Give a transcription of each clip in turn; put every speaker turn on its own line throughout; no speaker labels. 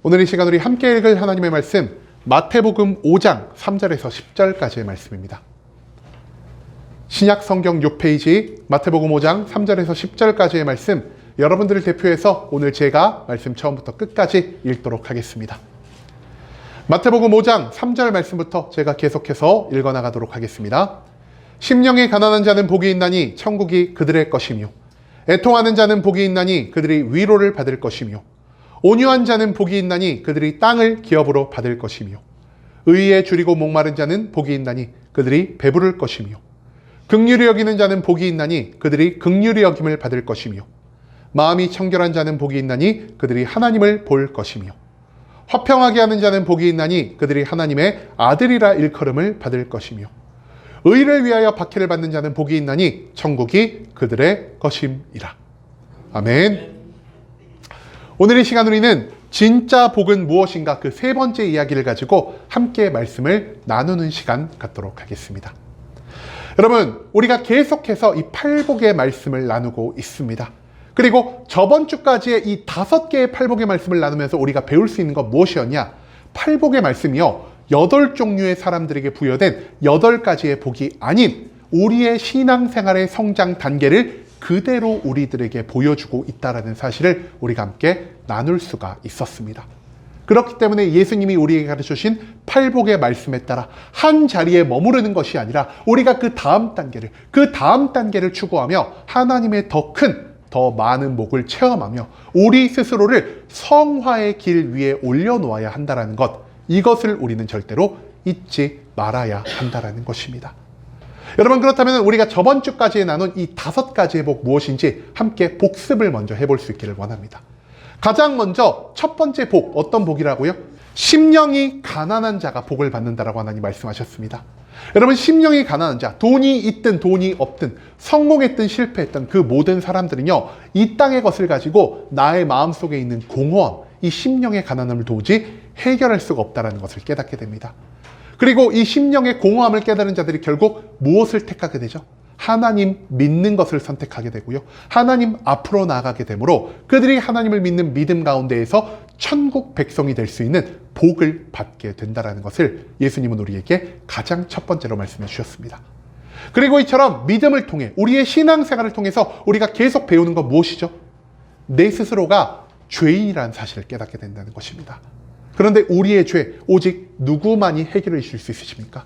오늘 이 시간 우리 함께 읽을 하나님의 말씀 마태복음 5장 3절에서 10절까지의 말씀입니다. 신약 성경 6페이지 마태복음 5장 3절에서 10절까지의 말씀, 여러분들을 대표해서 오늘 제가 말씀 처음부터 끝까지 읽도록 하겠습니다. 마태복음 5장 3절 말씀부터 제가 계속해서 읽어나가도록 하겠습니다. 심령이 가난한 자는 복이 있나니 천국이 그들의 것이며, 애통하는 자는 복이 있나니 그들이 위로를 받을 것이며, 온유한 자는 복이 있나니 그들이 땅을 기업으로 받을 것이며, 의에 줄이고 목마른 자는 복이 있나니 그들이 배부를 것이며, 긍휼히 여기는 자는 복이 있나니 그들이 긍휼히 여김을 받을 것이며, 마음이 청결한 자는 복이 있나니 그들이 하나님을 볼 것이며, 화평하게 하는 자는 복이 있나니 그들이 하나님의 아들이라 일컬음을 받을 것이며, 의를 위하여 박해를 받는 자는 복이 있나니 천국이 그들의 것임이라. 아멘. 오늘 이 시간 우리는 진짜 복은 무엇인가, 그 세 번째 이야기를 가지고 함께 말씀을 나누는 시간 갖도록 하겠습니다. 여러분, 우리가 계속해서 이 팔복의 말씀을 나누고 있습니다. 그리고 저번 주까지의 이 5개의 팔복의 말씀을 나누면서 우리가 배울 수 있는 건 무엇이었냐? 팔복의 말씀이요, 8종류의 사람들에게 부여된 8가지의 복이 아닌 우리의 신앙생활의 성장 단계를 그대로 우리들에게 보여주고 있다는 사실을 우리가 함께 나눌 수가 있었습니다. 그렇기 때문에 예수님이 우리에게 가르쳐주신 팔복의 말씀에 따라 한 자리에 머무르는 것이 아니라 우리가 그 다음 단계를 추구하며 하나님의 더 많은 복을 체험하며 우리 스스로를 성화의 길 위에 올려놓아야 한다는 것, 이것을 우리는 절대로 잊지 말아야 한다는 것입니다. 여러분, 그렇다면 우리가 저번 주까지 나눈 이 5가지의 복 무엇인지 함께 복습을 먼저 해볼 수 있기를 원합니다. 가장 먼저 첫 번째 복, 어떤 복이라고요? 심령이 가난한 자가 복을 받는다라고 하나님 말씀하셨습니다. 여러분, 심령이 가난한 자, 돈이 있든 돈이 없든 성공했든 실패했든 그 모든 사람들은요, 이 땅의 것을 가지고 나의 마음속에 있는 공허함, 이 심령의 가난함을 도무지 해결할 수가 없다는 것을 깨닫게 됩니다. 그리고 이 심령의 공허함을 깨달은 자들이 결국 무엇을 택하게 되죠? 하나님 믿는 것을 선택하게 되고요, 하나님 앞으로 나아가게 되므로 그들이 하나님을 믿는 믿음 가운데에서 천국 백성이 될 수 있는 복을 받게 된다는 것을 예수님은 우리에게 가장 첫 번째로 말씀해 주셨습니다. 그리고 이처럼 믿음을 통해 우리의 신앙생활을 통해서 우리가 계속 배우는 건 무엇이죠? 내 스스로가 죄인이라는 사실을 깨닫게 된다는 것입니다. 그런데 우리의 죄, 오직 누구만이 해결해 주실 수 있으십니까?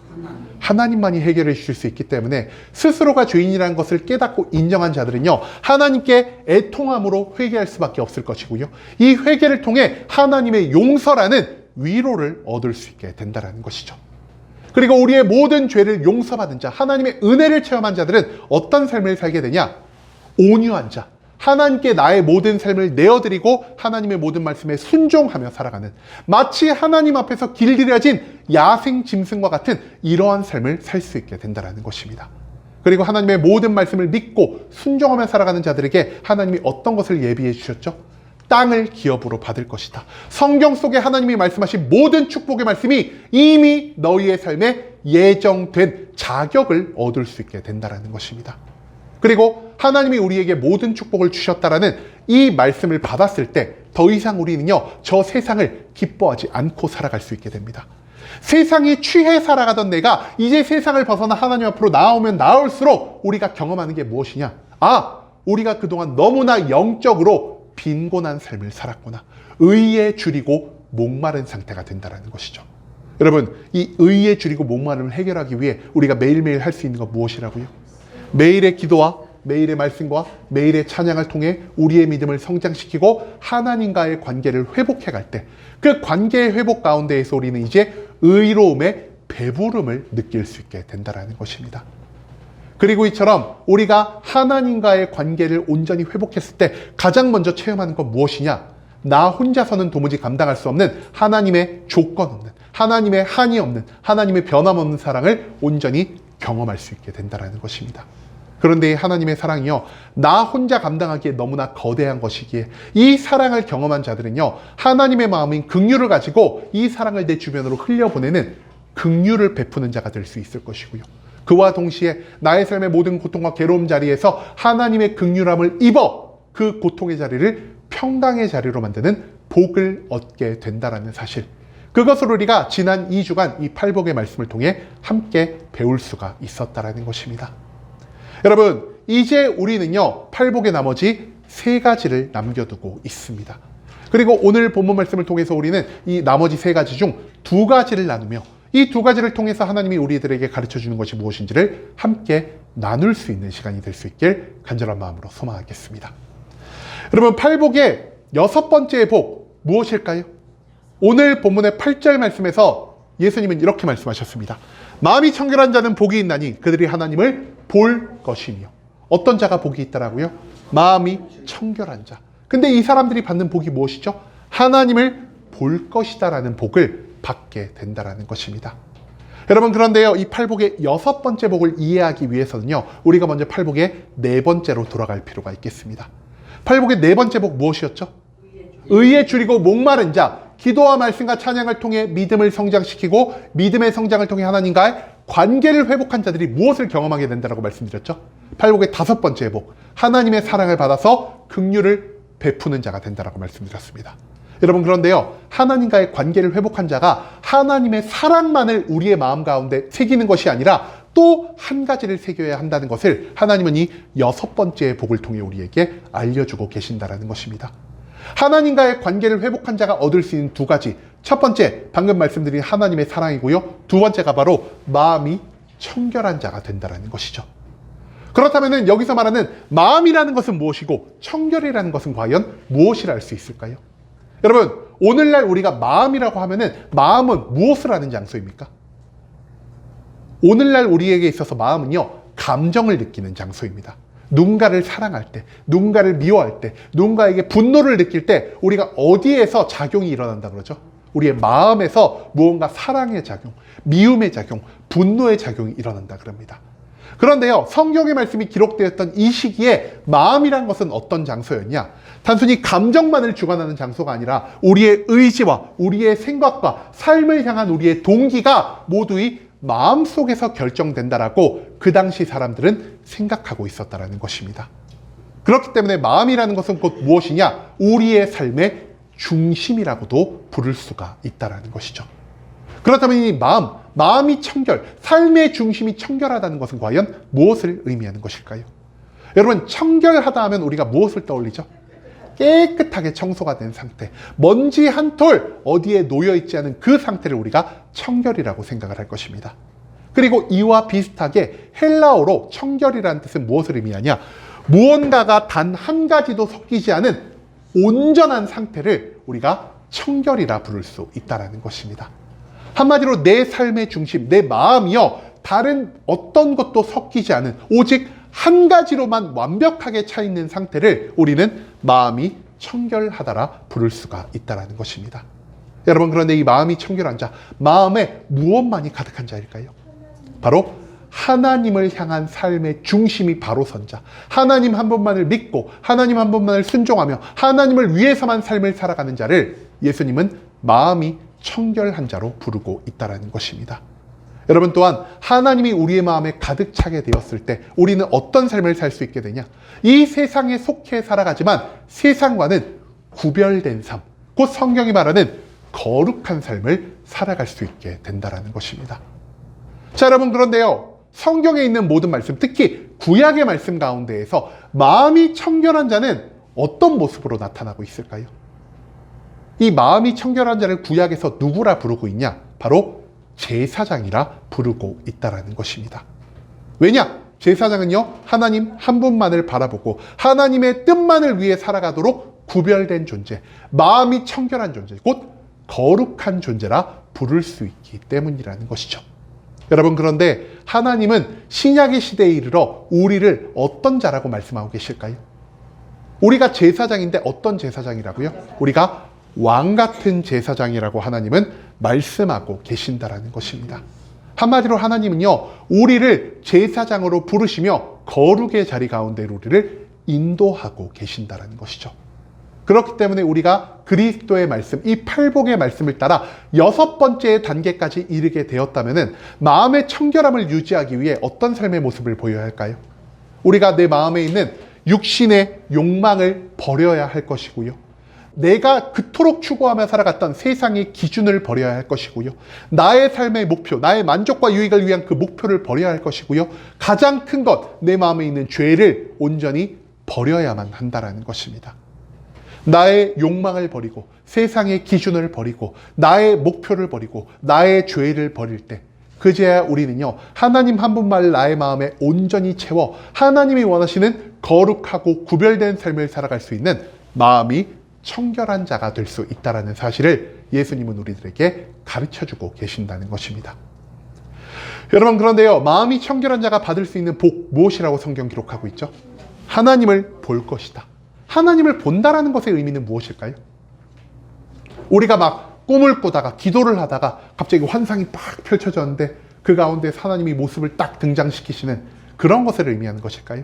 하나님만이 해결해 주실 수 있기 때문에 스스로가 죄인이라는 것을 깨닫고 인정한 자들은요, 하나님께 애통함으로 회개할 수밖에 없을 것이고요, 이 회개를 통해 하나님의 용서라는 위로를 얻을 수 있게 된다는 것이죠. 그리고 우리의 모든 죄를 용서받은 자, 하나님의 은혜를 체험한 자들은 어떤 삶을 살게 되냐? 온유한 자, 하나님께 나의 모든 삶을 내어드리고 하나님의 모든 말씀에 순종하며 살아가는, 마치 하나님 앞에서 길들여진 야생 짐승과 같은 이러한 삶을 살 수 있게 된다는 것입니다. 그리고 하나님의 모든 말씀을 믿고 순종하며 살아가는 자들에게 하나님이 어떤 것을 예비해 주셨죠? 땅을 기업으로 받을 것이다. 성경 속에 하나님이 말씀하신 모든 축복의 말씀이 이미 너희의 삶에 예정된 자격을 얻을 수 있게 된다는 것입니다. 그리고 하나님이 우리에게 모든 축복을 주셨다라는 이 말씀을 받았을 때 더 이상 우리는요, 저 세상을 기뻐하지 않고 살아갈 수 있게 됩니다. 세상에 취해 살아가던 내가 이제 세상을 벗어나 하나님 앞으로 나오면 나올수록 우리가 경험하는 게 무엇이냐? 우리가 그동안 너무나 영적으로 빈곤한 삶을 살았구나. 의에 줄이고 목마른 상태가 된다는 것이죠. 여러분, 이 의에 줄이고 목마름을 해결하기 위해 우리가 매일매일 할 수 있는 건 무엇이라고요? 매일의 기도와 매일의 말씀과 매일의 찬양을 통해 우리의 믿음을 성장시키고 하나님과의 관계를 회복해 갈 때, 그 관계의 회복 가운데에서 우리는 이제 의로움의 배부름을 느낄 수 있게 된다는 것입니다. 그리고 이처럼 우리가 하나님과의 관계를 온전히 회복했을 때 가장 먼저 체험하는 건 무엇이냐? 나 혼자서는 도무지 감당할 수 없는 하나님의 조건 없는, 하나님의 한이 없는, 하나님의 변함없는 사랑을 온전히 경험할 수 있게 된다는 것입니다. 그런데 하나님의 사랑이요, 나 혼자 감당하기에 너무나 거대한 것이기에 이 사랑을 경험한 자들은요, 하나님의 마음인 긍휼을 가지고 이 사랑을 내 주변으로 흘려보내는 긍휼을 베푸는 자가 될 수 있을 것이고요, 그와 동시에 나의 삶의 모든 고통과 괴로움 자리에서 하나님의 긍휼함을 입어 그 고통의 자리를 평강의 자리로 만드는 복을 얻게 된다라는 사실, 그것을 우리가 지난 2주간 이 팔복의 말씀을 통해 함께 배울 수가 있었다라는 것입니다. 여러분, 이제 우리는요, 팔복의 나머지 3가지를 남겨두고 있습니다. 그리고 오늘 본문 말씀을 통해서 우리는 이 나머지 3가지 중 2가지를 나누며 이 2가지를 통해서 하나님이 우리들에게 가르쳐주는 것이 무엇인지를 함께 나눌 수 있는 시간이 될 수 있길 간절한 마음으로 소망하겠습니다. 여러분, 팔복의 6번째 복 무엇일까요? 오늘 본문의 8절 말씀에서 예수님은 이렇게 말씀하셨습니다. 마음이 청결한 자는 복이 있나니 그들이 하나님을 볼 것이며. 어떤 자가 복이 있다라고요? 마음이 청결한 자. 근데 이 사람들이 받는 복이 무엇이죠? 하나님을 볼 것이다라는 복을 받게 된다라는 것입니다. 여러분, 그런데요, 이 팔복의 6번째 복을 이해하기 위해서는요, 우리가 먼저 팔복의 4번째로 돌아갈 필요가 있겠습니다. 팔복의 4번째 복 무엇이었죠? 의에 줄이고 목마른 자, 기도와 말씀과 찬양을 통해 믿음을 성장시키고 믿음의 성장을 통해 하나님과의 관계를 회복한 자들이 무엇을 경험하게 된다고 말씀드렸죠? 팔복의 5번째 복, 하나님의 사랑을 받아서 긍휼을 베푸는 자가 된다고 말씀드렸습니다. 여러분, 그런데요, 하나님과의 관계를 회복한 자가 하나님의 사랑만을 우리의 마음 가운데 새기는 것이 아니라 또 한 가지를 새겨야 한다는 것을 하나님은 이 6번째 복을 통해 우리에게 알려주고 계신다는 것입니다. 하나님과의 관계를 회복한 자가 얻을 수 있는 2가지, 첫 번째, 방금 말씀드린 하나님의 사랑이고요, 2번째가 바로 마음이 청결한 자가 된다는 것이죠. 그렇다면 여기서 말하는 마음이라는 것은 무엇이고 청결이라는 것은 과연 무엇이라 할 수 있을까요? 여러분, 오늘날 우리가 마음이라고 하면은 마음은 무엇을 하는 장소입니까? 오늘날 우리에게 있어서 마음은요, 감정을 느끼는 장소입니다. 누군가를 사랑할 때, 누군가를 미워할 때, 누군가에게 분노를 느낄 때 우리가 어디에서 작용이 일어난다 그러죠? 우리의 마음에서 무언가 사랑의 작용, 미움의 작용, 분노의 작용이 일어난다 그럽니다. 그런데요, 성경의 말씀이 기록되었던 이 시기에 마음이란 것은 어떤 장소였냐? 단순히 감정만을 주관하는 장소가 아니라 우리의 의지와 우리의 생각과 삶을 향한 우리의 동기가 모두 이 마음속에서 결정된다라고 그 당시 사람들은 생각하고 있었다는 것입니다. 그렇기 때문에 마음이라는 것은 곧 무엇이냐? 우리의 삶의 중심이라고도 부를 수가 있다는 것이죠. 그렇다면 이 마음이 청결, 삶의 중심이 청결하다는 것은 과연 무엇을 의미하는 것일까요? 여러분, 청결하다 하면 우리가 무엇을 떠올리죠? 깨끗하게 청소가 된 상태, 먼지 한 톨 어디에 놓여있지 않은 그 상태를 우리가 청결이라고 생각을 할 것입니다. 그리고 이와 비슷하게 헬라어로 청결이라는 뜻은 무엇을 의미하냐? 무언가가 단 한 가지도 섞이지 않은 온전한 상태를 우리가 청결이라 부를 수 있다는 것입니다. 한마디로 내 삶의 중심, 내 마음이요, 다른 어떤 것도 섞이지 않은 오직 한 가지로만 완벽하게 차 있는 상태를 우리는 마음이 청결하다라 부를 수가 있다는 것입니다. 여러분, 그런데 이 마음이 청결한 자, 마음에 무엇만이 가득한 자일까요? 바로 하나님을 향한 삶의 중심이 바로 선 자, 하나님 한 분만을 믿고 하나님 한 분만을 순종하며 하나님을 위해서만 삶을 살아가는 자를 예수님은 마음이 청결한 자로 부르고 있다는 것입니다. 여러분, 또한 하나님이 우리의 마음에 가득 차게 되었을 때 우리는 어떤 삶을 살 수 있게 되냐? 이 세상에 속해 살아가지만 세상과는 구별된 삶, 곧 성경이 말하는 거룩한 삶을 살아갈 수 있게 된다는 것입니다. 자, 여러분, 그런데요, 성경에 있는 모든 말씀, 특히 구약의 말씀 가운데에서 마음이 청결한 자는 어떤 모습으로 나타나고 있을까요? 이 마음이 청결한 자를 구약에서 누구라 부르고 있냐? 바로 제사장이라 부르고 있다는 것입니다. 왜냐? 제사장은요, 하나님 한 분만을 바라보고 하나님의 뜻만을 위해 살아가도록 구별된 존재, 마음이 청결한 존재, 곧 거룩한 존재라 부를 수 있기 때문이라는 것이죠. 여러분, 그런데 하나님은 신약의 시대에 이르러 우리를 어떤 자라고 말씀하고 계실까요? 우리가 제사장인데 어떤 제사장이라고요? 우리가 왕 같은 제사장이라고 하나님은 말씀하고 계신다라는 것입니다. 한마디로 하나님은요, 우리를 제사장으로 부르시며 거룩의 자리 가운데 우리를 인도하고 계신다라는 것이죠. 그렇기 때문에 우리가 그리스도의 말씀, 이 팔복의 말씀을 따라 6번째 단계까지 이르게 되었다면 마음의 청결함을 유지하기 위해 어떤 삶의 모습을 보여야 할까요? 우리가 내 마음에 있는 육신의 욕망을 버려야 할 것이고요, 내가 그토록 추구하며 살아갔던 세상의 기준을 버려야 할 것이고요. 나의 삶의 목표, 나의 만족과 유익을 위한 그 목표를 버려야 할 것이고요. 가장 큰 것, 내 마음에 있는 죄를 온전히 버려야만 한다는 것입니다. 나의 욕망을 버리고 세상의 기준을 버리고 나의 목표를 버리고 나의 죄를 버릴 때 그제야 우리는요, 하나님 한 분만을 나의 마음에 온전히 채워 하나님이 원하시는 거룩하고 구별된 삶을 살아갈 수 있는 마음이 청결한 자가 될 수 있다는 사실을 예수님은 우리들에게 가르쳐주고 계신다는 것입니다. 여러분, 그런데요, 마음이 청결한 자가 받을 수 있는 복, 무엇이라고 성경 기록하고 있죠? 하나님을 볼 것이다. 하나님을 본다라는 것의 의미는 무엇일까요? 우리가 막 꿈을 꾸다가 기도를 하다가 갑자기 환상이 딱 펼쳐졌는데 그 가운데 하나님이 모습을 딱 등장시키시는 그런 것을 의미하는 것일까요?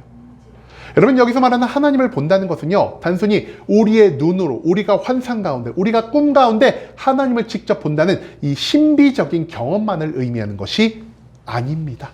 여러분, 여기서 말하는 하나님을 본다는 것은요, 단순히 우리의 눈으로, 우리가 환상 가운데, 우리가 꿈 가운데 하나님을 직접 본다는 이 신비적인 경험만을 의미하는 것이 아닙니다.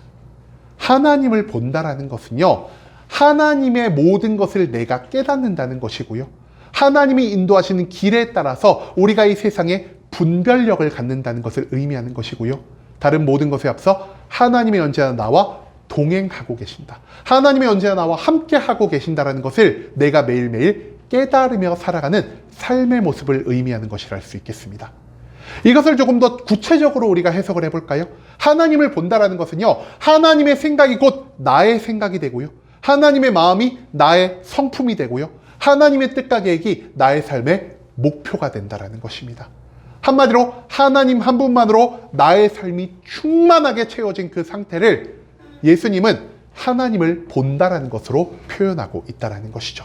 하나님을 본다라는 것은요, 하나님의 모든 것을 내가 깨닫는다는 것이고요. 하나님이 인도하시는 길에 따라서 우리가 이 세상에 분별력을 갖는다는 것을 의미하는 것이고요. 다른 모든 것에 앞서 하나님이 언제나 나와 동행하고 계신다. 하나님이 언제나 나와 함께 하고 계신다는 것을 내가 매일매일 깨달으며 살아가는 삶의 모습을 의미하는 것이라 할 수 있겠습니다. 이것을 조금 더 구체적으로 우리가 해석을 해볼까요? 하나님을 본다라는 것은요, 하나님의 생각이 곧 나의 생각이 되고요. 하나님의 마음이 나의 성품이 되고요. 하나님의 뜻과 계획이 나의 삶의 목표가 된다는 것입니다. 한마디로 하나님 한 분만으로 나의 삶이 충만하게 채워진 그 상태를 예수님은 하나님을 본다라는 것으로 표현하고 있다는 것이죠.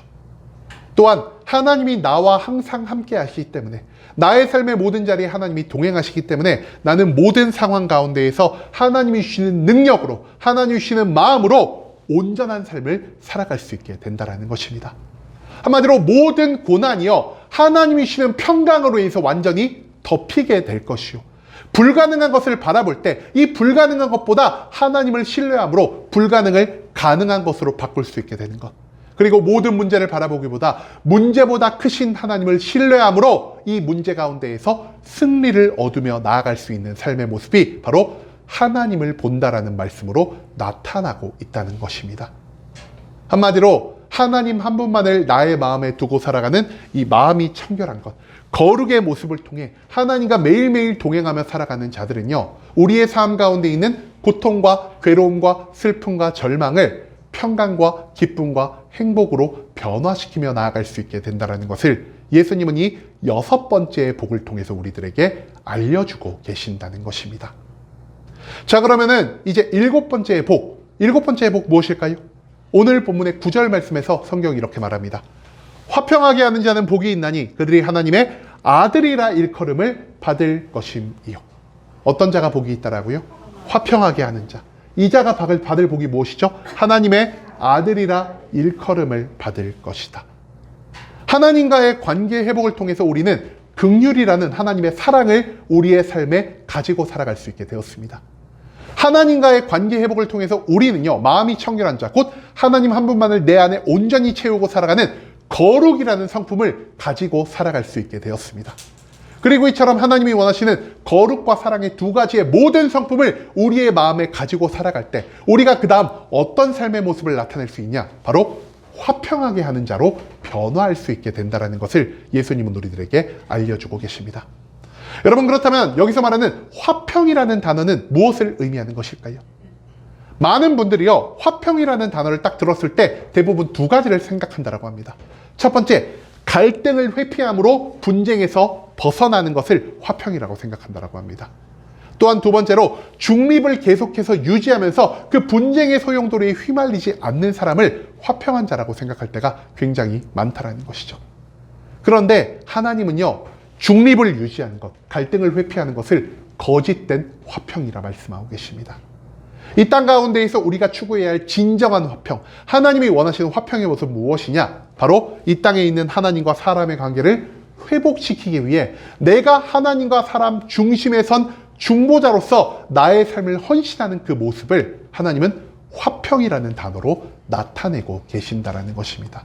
또한 하나님이 나와 항상 함께 하시기 때문에, 나의 삶의 모든 자리에 하나님이 동행하시기 때문에 나는 모든 상황 가운데에서 하나님이 주시는 능력으로, 하나님이 주시는 마음으로 온전한 삶을 살아갈 수 있게 된다는 것입니다. 한마디로 모든 고난이요, 하나님이 주시는 평강으로 인해서 완전히 덮이게 될 것이요, 불가능한 것을 바라볼 때 이 불가능한 것보다 하나님을 신뢰함으로 불가능을 가능한 것으로 바꿀 수 있게 되는 것, 그리고 모든 문제를 바라보기보다 문제보다 크신 하나님을 신뢰함으로 이 문제 가운데에서 승리를 얻으며 나아갈 수 있는 삶의 모습이 바로 하나님을 본다라는 말씀으로 나타나고 있다는 것입니다. 한마디로 하나님 한 분만을 나의 마음에 두고 살아가는 이 마음이 청결한 것, 거룩의 모습을 통해 하나님과 매일매일 동행하며 살아가는 자들은요, 우리의 삶 가운데 있는 고통과 괴로움과 슬픔과 절망을 평강과 기쁨과 행복으로 변화시키며 나아갈 수 있게 된다는 것을 예수님은 이 6번째의 복을 통해서 우리들에게 알려주고 계신다는 것입니다. 자, 그러면은 이제 7번째의 복, 7번째의 복 무엇일까요? 오늘 본문의 9절 말씀에서 성경이 이렇게 말합니다. 화평하게 하는 자는 복이 있나니 그들이 하나님의 아들이라 일컬음을 받을 것임이요. 어떤 자가 복이 있다라고요? 화평하게 하는 자. 이 자가 받을 복이 무엇이죠? 하나님의 아들이라 일컬음을 받을 것이다. 하나님과의 관계 회복을 통해서 우리는 긍휼이라는 하나님의 사랑을 우리의 삶에 가지고 살아갈 수 있게 되었습니다. 하나님과의 관계 회복을 통해서 우리는요, 마음이 청결한 자, 곧 하나님 한 분만을 내 안에 온전히 채우고 살아가는 거룩이라는 성품을 가지고 살아갈 수 있게 되었습니다. 그리고 이처럼 하나님이 원하시는 거룩과 사랑의 두 가지의 모든 성품을 우리의 마음에 가지고 살아갈 때 우리가 그 다음 어떤 삶의 모습을 나타낼 수 있냐? 바로 화평하게 하는 자로 변화할 수 있게 된다는 것을 예수님은 우리들에게 알려주고 계십니다. 여러분, 그렇다면 여기서 말하는 화평이라는 단어는 무엇을 의미하는 것일까요? 많은 분들이요, 화평이라는 단어를 딱 들었을 때 대부분 두 가지를 생각한다고 합니다. 첫 번째, 갈등을 회피함으로 분쟁에서 벗어나는 것을 화평이라고 생각한다고 합니다. 또한 두 번째로, 중립을 계속해서 유지하면서 그 분쟁의 소용돌이에 휘말리지 않는 사람을 화평한 자라고 생각할 때가 굉장히 많다라는 것이죠. 그런데 하나님은요, 중립을 유지하는 것, 갈등을 회피하는 것을 거짓된 화평이라 말씀하고 계십니다. 이 땅 가운데에서 우리가 추구해야 할 진정한 화평, 하나님이 원하시는 화평의 모습은 무엇이냐? 바로 이 땅에 있는 하나님과 사람의 관계를 회복시키기 위해 내가 하나님과 사람 중심에 선 중보자로서 나의 삶을 헌신하는 그 모습을 하나님은 화평이라는 단어로 나타내고 계신다라는 것입니다.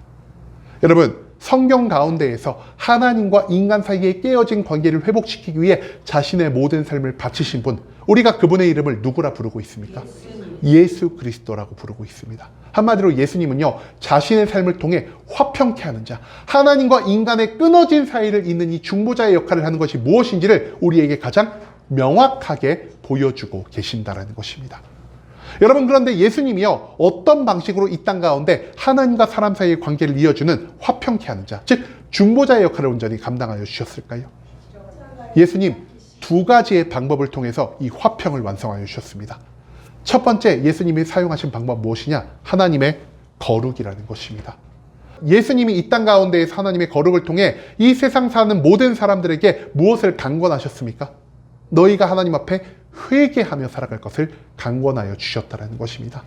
여러분, 성경 가운데에서 하나님과 인간 사이에 깨어진 관계를 회복시키기 위해 자신의 모든 삶을 바치신 분, 우리가 그분의 이름을 누구라 부르고 있습니까? 예수 그리스도라고 부르고 있습니다. 한마디로 예수님은요, 자신의 삶을 통해 화평케 하는 자, 하나님과 인간의 끊어진 사이를 잇는 이 중보자의 역할을 하는 것이 무엇인지를 우리에게 가장 명확하게 보여주고 계신다는 것입니다. 여러분, 그런데 예수님이요, 어떤 방식으로 이 땅 가운데 하나님과 사람 사이의 관계를 이어주는 화평케 하는 자, 즉 중보자의 역할을 온전히 감당하여 주셨을까요? 예수님 두 가지의 방법을 통해서 이 화평을 완성하여 주셨습니다. 첫 번째, 예수님이 사용하신 방법 무엇이냐? 하나님의 거룩이라는 것입니다. 예수님이 이 땅 가운데에서 하나님의 거룩을 통해 이 세상 사는 모든 사람들에게 무엇을 강권하셨습니까? 너희가 하나님 앞에 회개하며 살아갈 것을 강권하여 주셨다는 것입니다.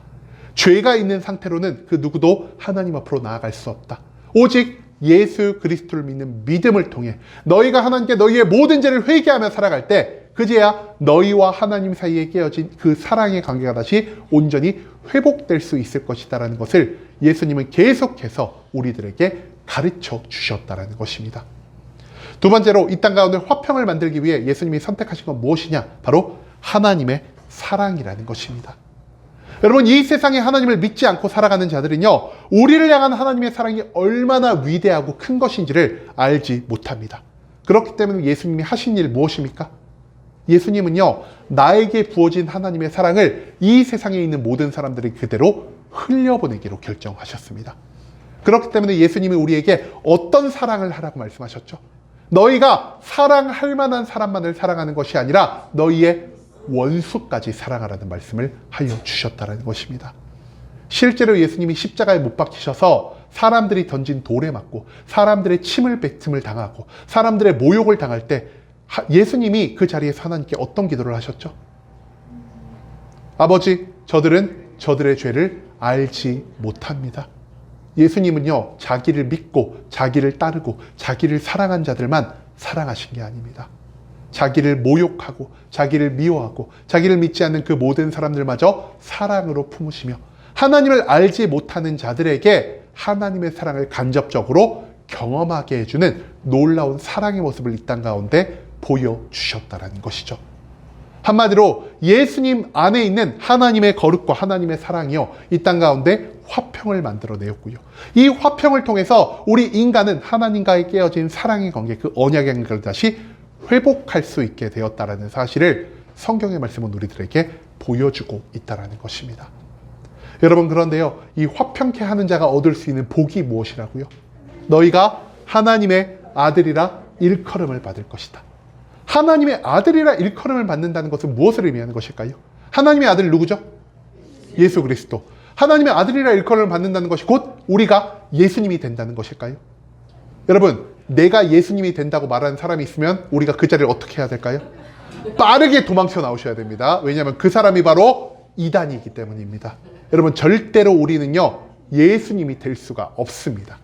죄가 있는 상태로는 그 누구도 하나님 앞으로 나아갈 수 없다. 오직 예수 그리스도를 믿는 믿음을 통해 너희가 하나님께 너희의 모든 죄를 회개하며 살아갈 때 그제야 너희와 하나님 사이에 깨어진 그 사랑의 관계가 다시 온전히 회복될 수 있을 것이다라는 것을 예수님은 계속해서 우리들에게 가르쳐 주셨다는 것입니다. 두 번째로 이 땅 가운데 화평을 만들기 위해 예수님이 선택하신 건 무엇이냐? 바로 하나님의 사랑이라는 것입니다. 여러분, 이 세상에 하나님을 믿지 않고 살아가는 자들은요, 우리를 향한 하나님의 사랑이 얼마나 위대하고 큰 것인지를 알지 못합니다. 그렇기 때문에 예수님이 하신 일 무엇입니까? 예수님은요, 나에게 부어진 하나님의 사랑을 이 세상에 있는 모든 사람들이 그대로 흘려보내기로 결정하셨습니다. 그렇기 때문에 예수님이 우리에게 어떤 사랑을 하라고 말씀하셨죠? 너희가 사랑할 만한 사람만을 사랑하는 것이 아니라 너희의 원수까지 사랑하라는 말씀을 하여 주셨다는 것입니다. 실제로 예수님이 십자가에 못 박히셔서 사람들이 던진 돌에 맞고 사람들의 침을 뱉음을 당하고 사람들의 모욕을 당할 때 예수님이 그 자리에서 하나님께 어떤 기도를 하셨죠? 아버지, 저들은 저들의 죄를 알지 못합니다. 예수님은요, 자기를 믿고 자기를 따르고 자기를 사랑한 자들만 사랑하신 게 아닙니다. 자기를 모욕하고 자기를 미워하고 자기를 믿지 않는 그 모든 사람들마저 사랑으로 품으시며 하나님을 알지 못하는 자들에게 하나님의 사랑을 간접적으로 경험하게 해주는 놀라운 사랑의 모습을 이 땅 가운데 보여주셨다는 것이죠. 한마디로 예수님 안에 있는 하나님의 거룩과 하나님의 사랑이요, 이 땅 가운데 화평을 만들어내었고요. 이 화평을 통해서 우리 인간은 하나님과의 깨어진 사랑의 관계, 그 언약의 관계를 다시 회복할 수 있게 되었다는 사실을 성경의 말씀은 우리들에게 보여주고 있다는 것입니다. 여러분, 그런데요, 이 화평케 하는 자가 얻을 수 있는 복이 무엇이라고요? 너희가 하나님의 아들이라 일컬음을 받을 것이다. 하나님의 아들이라 일컬음을 받는다는 것은 무엇을 의미하는 것일까요? 하나님의 아들 누구죠? 예수 그리스도. 하나님의 아들이라 일컬음을 받는다는 것이 곧 우리가 예수님이 된다는 것일까요? 여러분, 내가 예수님이 된다고 말하는 사람이 있으면 우리가 그 자리를 어떻게 해야 될까요? 빠르게 도망쳐 나오셔야 됩니다. 왜냐하면 그 사람이 바로 이단이기 때문입니다. 여러분, 절대로 우리는요, 예수님이 될 수가 없습니다.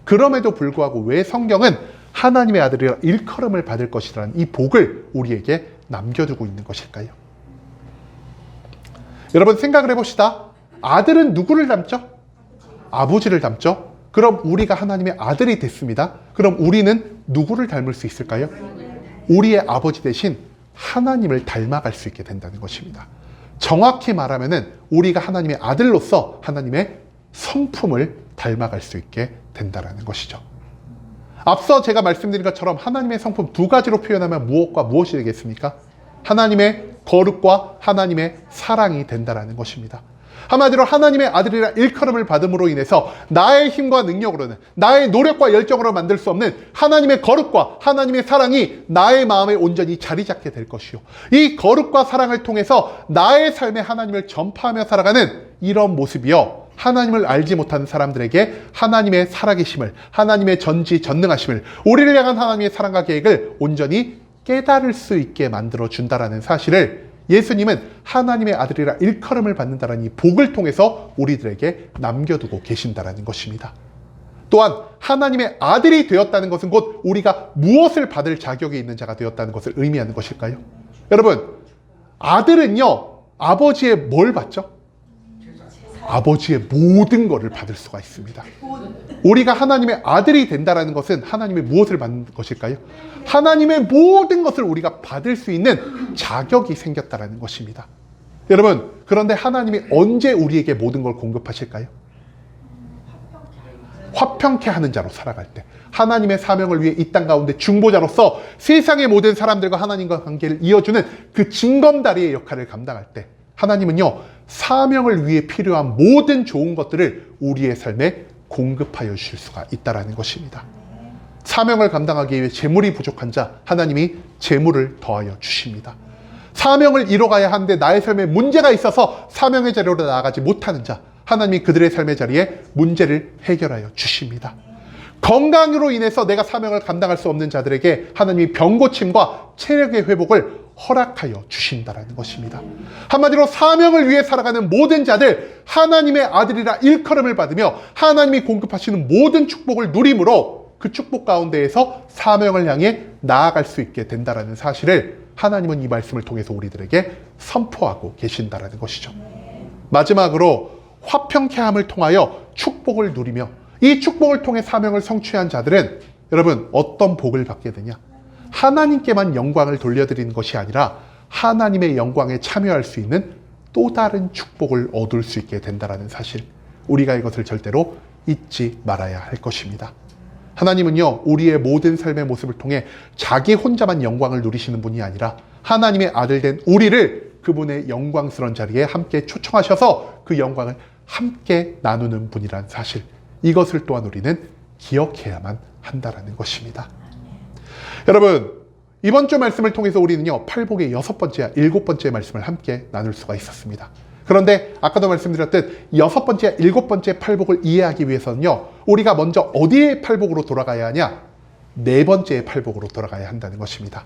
그럼에도 불구하고 왜 성경은 하나님의 아들이라 일컬음을 받을 것이라는 이 복을 우리에게 남겨두고 있는 것일까요? 여러분, 생각을 해봅시다. 아들은 누구를 닮죠? 아버지를 닮죠? 그럼 우리가 하나님의 아들이 됐습니다. 그럼 우리는 누구를 닮을 수 있을까요? 우리의 아버지 대신 하나님을 닮아갈 수 있게 된다는 것입니다. 정확히 말하면은 우리가 하나님의 아들로서 하나님의 성품을 닮아갈 수 있게 된다는 것이죠. 앞서 제가 말씀드린 것처럼 하나님의 성품 두 가지로 표현하면 무엇과 무엇이 되겠습니까? 하나님의 거룩과 하나님의 사랑이 된다는 것입니다. 한마디로 하나님의 아들이라 일컬음을 받음으로 인해서 나의 힘과 능력으로는, 나의 노력과 열정으로 만들 수 없는 하나님의 거룩과 하나님의 사랑이 나의 마음에 온전히 자리 잡게 될 것이요, 이 거룩과 사랑을 통해서 나의 삶에 하나님을 전파하며 살아가는 이런 모습이요, 하나님을 알지 못하는 사람들에게 하나님의 살아계심을, 하나님의 전지전능하심을, 우리를 향한 하나님의 사랑과 계획을 온전히 깨달을 수 있게 만들어준다라는 사실을 예수님은 하나님의 아들이라 일컬음을 받는다는 이 복을 통해서 우리들에게 남겨두고 계신다는 것입니다. 또한 하나님의 아들이 되었다는 것은 곧 우리가 무엇을 받을 자격이 있는 자가 되었다는 것을 의미하는 것일까요? 여러분, 아들은요, 아버지의 뭘 받죠? 아버지의 모든 것을 받을 수가 있습니다. 우리가 하나님의 아들이 된다는 것은 하나님의 무엇을 받는 것일까요? 하나님의 모든 것을 우리가 받을 수 있는 자격이 생겼다는 것입니다. 여러분, 그런데 하나님이 언제 우리에게 모든 걸 공급하실까요? 화평케 하는 자로 살아갈 때, 하나님의 사명을 위해 이 땅 가운데 중보자로서 세상의 모든 사람들과 하나님과 관계를 이어주는 그 징검다리의 역할을 감당할 때, 하나님은요, 사명을 위해 필요한 모든 좋은 것들을 우리의 삶에 공급하여 주실 수가 있다는 것입니다. 사명을 감당하기 위해 재물이 부족한 자, 하나님이 재물을 더하여 주십니다. 사명을 이뤄가야 하는데 나의 삶에 문제가 있어서 사명의 자리로 나아가지 못하는 자, 하나님이 그들의 삶의 자리에 문제를 해결하여 주십니다. 건강으로 인해서 내가 사명을 감당할 수 없는 자들에게 하나님이 병고침과 체력의 회복을 허락하여 주신다는 것입니다. 한마디로 사명을 위해 살아가는 모든 자들, 하나님의 아들이라 일컬음을 받으며 하나님이 공급하시는 모든 축복을 누림으로 그 축복 가운데에서 사명을 향해 나아갈 수 있게 된다는 사실을 하나님은 이 말씀을 통해서 우리들에게 선포하고 계신다는 것이죠. 마지막으로 화평케함을 통하여 축복을 누리며 이 축복을 통해 사명을 성취한 자들은 여러분 어떤 복을 받게 되냐? 하나님께만 영광을 돌려드리는 것이 아니라 하나님의 영광에 참여할 수 있는 또 다른 축복을 얻을 수 있게 된다는 사실, 우리가 이것을 절대로 잊지 말아야 할 것입니다. 하나님은요, 우리의 모든 삶의 모습을 통해 자기 혼자만 영광을 누리시는 분이 아니라 하나님의 아들 된 우리를 그분의 영광스러운 자리에 함께 초청하셔서 그 영광을 함께 나누는 분이란 사실, 이것을 또한 우리는 기억해야만 한다는 것입니다. 여러분, 이번 주 말씀을 통해서 우리는요, 팔복의 6번째와 7번째 말씀을 함께 나눌 수가 있었습니다. 그런데 아까도 말씀드렸듯 6번째와 7번째 팔복을 이해하기 위해서는요, 우리가 먼저 어디의 팔복으로 돌아가야 하냐? 4번째의 팔복으로 돌아가야 한다는 것입니다.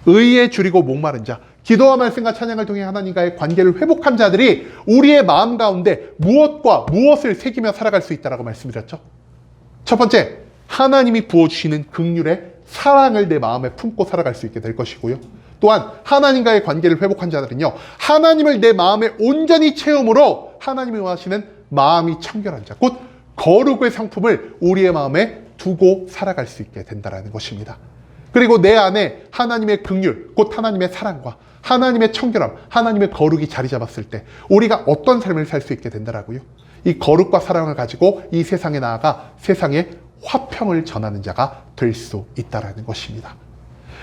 의에 줄이고 목마른 자, 기도와 말씀과 찬양을 통해 하나님과의 관계를 회복한 자들이 우리의 마음 가운데 무엇과 무엇을 새기며 살아갈 수 있다고 말씀드렸죠. 첫 번째, 하나님이 부어주시는 긍휼의 사랑을 내 마음에 품고 살아갈 수 있게 될 것이고요. 또한 하나님과의 관계를 회복한 자들은요, 하나님을 내 마음에 온전히 채움으로 하나님이 원하시는 마음이 청결한 자, 곧 거룩의 상품을 우리의 마음에 두고 살아갈 수 있게 된다는 것입니다. 그리고 내 안에 하나님의 긍휼, 곧 하나님의 사랑과 하나님의 청결함, 하나님의 거룩이 자리 잡았을 때 우리가 어떤 삶을 살 수 있게 된다라고요? 이 거룩과 사랑을 가지고 이 세상에 나아가 세상에 화평을 전하는 자가 될 수 있다는 것입니다.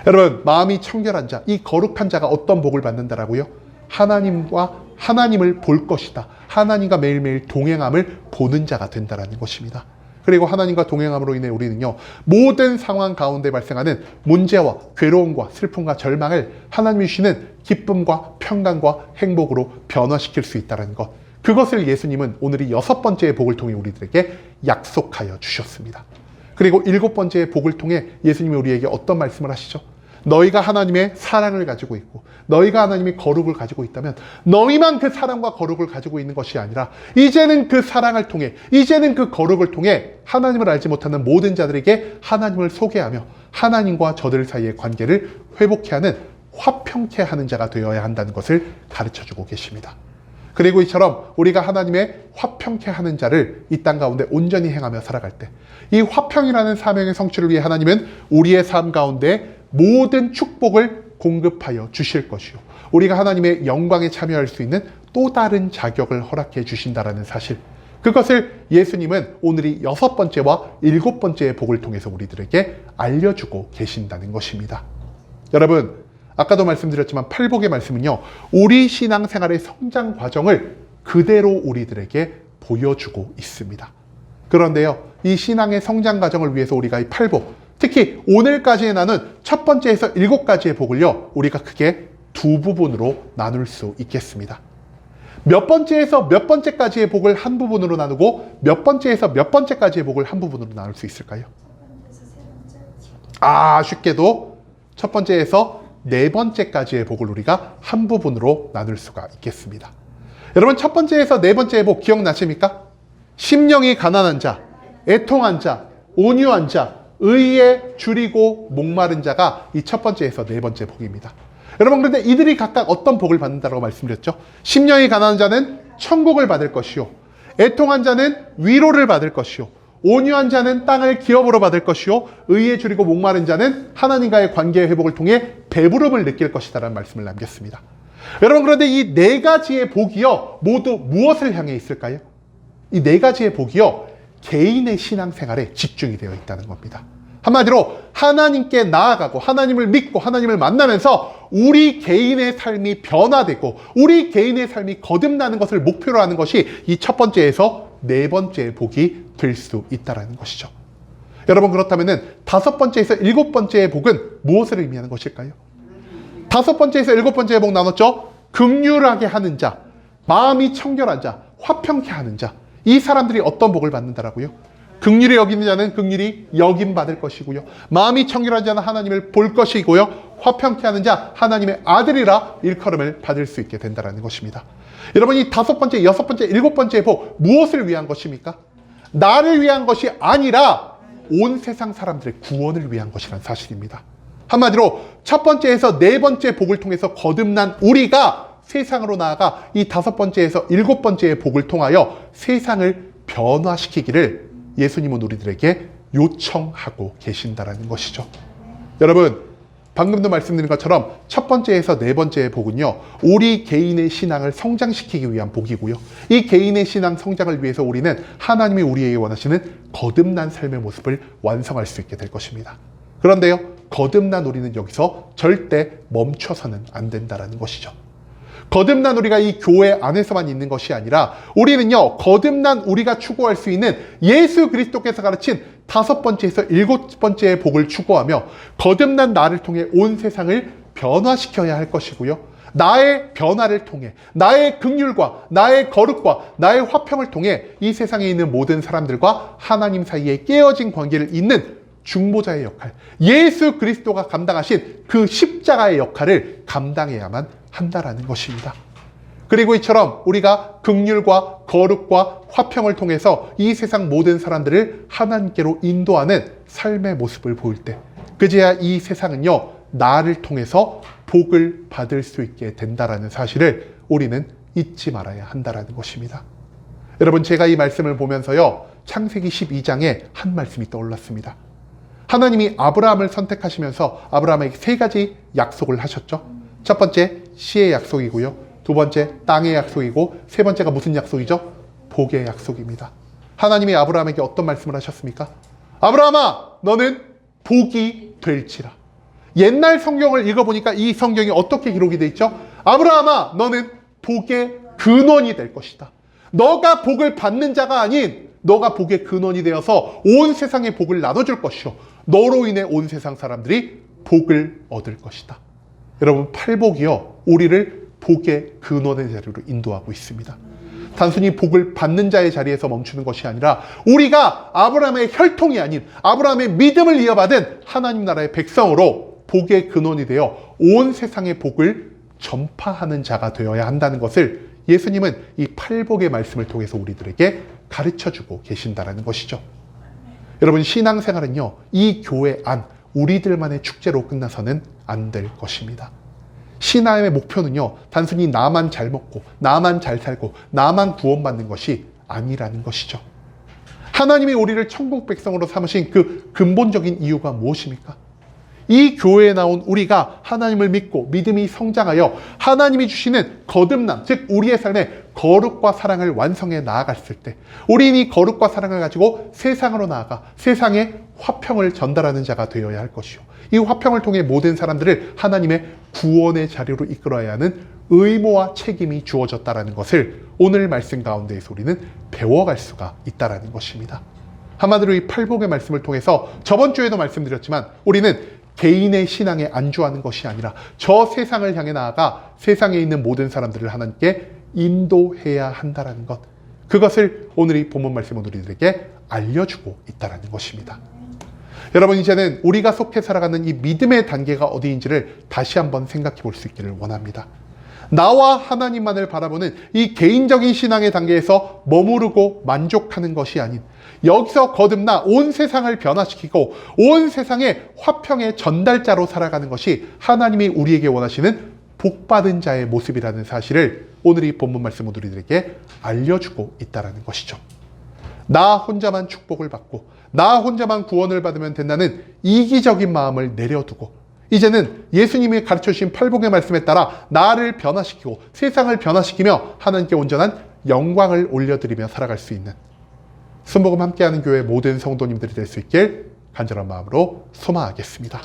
여러분, 마음이 청결한 자, 이 거룩한 자가 어떤 복을 받는다라고요? 하나님을 볼 것이다. 하나님과 매일매일 동행함을 보는 자가 된다는 것입니다. 그리고 하나님과 동행함으로 인해 우리는요, 모든 상황 가운데 발생하는 문제와 괴로움과 슬픔과 절망을 하나님이 주시는 기쁨과 평강과 행복으로 변화시킬 수 있다는 것, 그것을 예수님은 오늘 이 6번째의 복을 통해 우리들에게 약속하여 주셨습니다. 그리고 7번째의 복을 통해 예수님이 우리에게 어떤 말씀을 하시죠? 너희가 하나님의 사랑을 가지고 있고 너희가 하나님의 거룩을 가지고 있다면 너희만 그 사랑과 거룩을 가지고 있는 것이 아니라 이제는 그 사랑을 통해, 이제는 그 거룩을 통해 하나님을 알지 못하는 모든 자들에게 하나님을 소개하며 하나님과 저들 사이의 관계를 회복케 하는, 화평케 하는 자가 되어야 한다는 것을 가르쳐주고 계십니다. 그리고 이처럼 우리가 하나님의 화평케 하는 자를 이 땅 가운데 온전히 행하며 살아갈 때, 이 화평이라는 사명의 성취를 위해 하나님은 우리의 삶 가운데 모든 축복을 공급하여 주실 것이요, 우리가 하나님의 영광에 참여할 수 있는 또 다른 자격을 허락해 주신다는 사실, 그것을 예수님은 오늘 이 6번째와 7번째의 복을 통해서 우리들에게 알려주고 계신다는 것입니다. 여러분, 아까도 말씀드렸지만 팔복의 말씀은요, 우리 신앙생활의 성장 과정을 그대로 우리들에게 보여주고 있습니다. 그런데요, 이 신앙의 성장 과정을 위해서 우리가 이 팔복, 특히 오늘까지에 나눈 첫 번째에서 7가지의 복을요, 우리가 크게 두 부분으로 나눌 수 있겠습니다. 몇 번째에서 몇 번째까지의 복을 한 부분으로 나누고 몇 번째에서 몇 번째까지의 복을 한 부분으로 나눌 수 있을까요? 쉽게도 첫 번째에서 4번째까지의 복을 우리가 한 부분으로 나눌 수가 있겠습니다. 여러분, 첫 번째에서 4번째의 복 기억나십니까? 심령이 가난한 자, 애통한 자, 온유한 자, 의에 줄이고 목마른 자가 이 첫 번째에서 4번째 복입니다. 여러분, 그런데 이들이 각각 어떤 복을 받는다고 말씀드렸죠? 심령이 가난한 자는 천국을 받을 것이요, 애통한 자는 위로를 받을 것이요 온유한 자는 땅을 기업으로 받을 것이요 의에 줄이고 목마른 자는 하나님과의 관계 회복을 통해 배부름을 느낄 것이다라는 말씀을 남겼습니다. 여러분, 그런데 이 네 가지의 복이요 모두 무엇을 향해 있을까요? 이 네 가지의 복이요 개인의 신앙생활에 집중이 되어 있다는 겁니다. 한마디로 하나님께 나아가고 하나님을 믿고 하나님을 만나면서 우리 개인의 삶이 변화되고 우리 개인의 삶이 거듭나는 것을 목표로 하는 것이 이 첫 번째에서 네 번째의 복이 될 수 있다는 것이죠. 여러분, 그렇다면 다섯 번째에서 일곱 번째의 복은 무엇을 의미하는 것일까요? 다섯 번째에서 일곱 번째의 복 나눴죠? 긍휼하게 하는 자, 마음이 청결한 자, 화평케 하는 자. 이 사람들이 어떤 복을 받는다라고요? 긍휼히 여기는 자는 긍휼히 여김받을 것이고요. 마음이 청결한 자는 하나님을 볼 것이고요. 화평케 하는 자 하나님의 아들이라 일컬음을 받을 수 있게 된다는 것입니다. 여러분, 이 다섯 번째, 여섯 번째, 일곱 번째 복 무엇을 위한 것입니까? 나를 위한 것이 아니라 온 세상 사람들의 구원을 위한 것이라는 사실입니다. 한마디로 첫 번째에서 네 번째 복을 통해서 거듭난 우리가 세상으로 나아가 이 다섯 번째에서 일곱 번째의 복을 통하여 세상을 변화시키기를 예수님은 우리들에게 요청하고 계신다라는 것이죠. 여러분, 방금도 말씀드린 것처럼 첫 번째에서 네 번째의 복은요, 우리 개인의 신앙을 성장시키기 위한 복이고요. 이 개인의 신앙 성장을 위해서 우리는 하나님이 우리에게 원하시는 거듭난 삶의 모습을 완성할 수 있게 될 것입니다. 그런데요, 거듭난 우리는 여기서 절대 멈춰서는 안 된다는 것이죠. 거듭난 우리가 이 교회 안에서만 있는 것이 아니라 우리는요, 거듭난 우리가 추구할 수 있는 예수 그리스도께서 가르친 다섯 번째에서 일곱 번째의 복을 추구하며 거듭난 나를 통해 온 세상을 변화시켜야 할 것이고요. 나의 변화를 통해 나의 긍휼과 나의 거룩과 나의 화평을 통해 이 세상에 있는 모든 사람들과 하나님 사이에 깨어진 관계를 잇는 중보자의 역할, 예수 그리스도가 감당하신 그 십자가의 역할을 감당해야만 한다라는 것입니다. 그리고 이처럼 우리가 긍휼과 거룩과 화평을 통해서 이 세상 모든 사람들을 하나님께로 인도하는 삶의 모습을 보일 때 그제야 이 세상은요, 나를 통해서 복을 받을 수 있게 된다라는 사실을 우리는 잊지 말아야 한다라는 것입니다. 여러분, 제가 이 말씀을 보면서요, 창세기 12장에 한 말씀이 떠올랐습니다. 하나님이 아브라함을 선택하시면서 아브라함에게 세 가지 약속을 하셨죠. 첫 번째, 씨의 약속이고요. 두 번째, 땅의 약속이고, 세 번째가 무슨 약속이죠? 복의 약속입니다. 하나님이 아브라함에게 어떤 말씀을 하셨습니까? 아브라함아, 너는 복이 될지라. 옛날 성경을 읽어보니까 이 성경이 어떻게 기록이 되어 있죠? 아브라함아, 너는 복의 근원이 될 것이다. 너가 복을 받는 자가 아닌 너가 복의 근원이 되어서 온 세상에 복을 나눠줄 것이요, 너로 인해 온 세상 사람들이 복을 얻을 것이다. 여러분, 팔복이요, 우리를 복의 근원의 자리로 인도하고 있습니다. 단순히 복을 받는 자의 자리에서 멈추는 것이 아니라 우리가 아브라함의 혈통이 아닌 아브라함의 믿음을 이어받은 하나님 나라의 백성으로 복의 근원이 되어 온 세상의 복을 전파하는 자가 되어야 한다는 것을 예수님은 이 팔복의 말씀을 통해서 우리들에게 가르쳐주고 계신다는 것이죠. 여러분, 신앙생활은요, 이 교회 안 우리들만의 축제로 끝나서는 안 될 것입니다. 신앙의 목표는요, 단순히 나만 잘 먹고 나만 잘 살고 나만 구원받는 것이 아니라는 것이죠. 하나님이 우리를 천국 백성으로 삼으신 그 근본적인 이유가 무엇입니까? 이 교회에 나온 우리가 하나님을 믿고 믿음이 성장하여 하나님이 주시는 거듭남, 즉 우리의 삶에 거룩과 사랑을 완성해 나아갔을 때 우리는 이 거룩과 사랑을 가지고 세상으로 나아가 세상에 화평을 전달하는 자가 되어야 할 것이요, 이 화평을 통해 모든 사람들을 하나님의 구원의 자리로 이끌어야 하는 의무와 책임이 주어졌다는 것을 오늘 말씀 가운데에서 우리는 배워갈 수가 있다는 것입니다. 한마디로 이 팔복의 말씀을 통해서 저번 주에도 말씀드렸지만 우리는 개인의 신앙에 안주하는 것이 아니라 저 세상을 향해 나아가 세상에 있는 모든 사람들을 하나님께 인도해야 한다는 것, 그것을 오늘 이 본문 말씀은 우리들에게 알려주고 있다는 것입니다. 여러분, 이제는 우리가 속해 살아가는 이 믿음의 단계가 어디인지를 다시 한번 생각해 볼 수 있기를 원합니다. 나와 하나님만을 바라보는 이 개인적인 신앙의 단계에서 머무르고 만족하는 것이 아닌 여기서 거듭나 온 세상을 변화시키고 온 세상의 화평의 전달자로 살아가는 것이 하나님이 우리에게 원하시는 복받은 자의 모습이라는 사실을 오늘 이 본문 말씀은 우리들에게 알려주고 있다는 것이죠. 나 혼자만 축복을 받고 나 혼자만 구원을 받으면 된다는 이기적인 마음을 내려두고 이제는 예수님이 가르쳐주신 팔복의 말씀에 따라 나를 변화시키고 세상을 변화시키며 하나님께 온전한 영광을 올려드리며 살아갈 수 있는 순복음 함께하는 교회 모든 성도님들이 될 수 있길 간절한 마음으로 소망하겠습니다.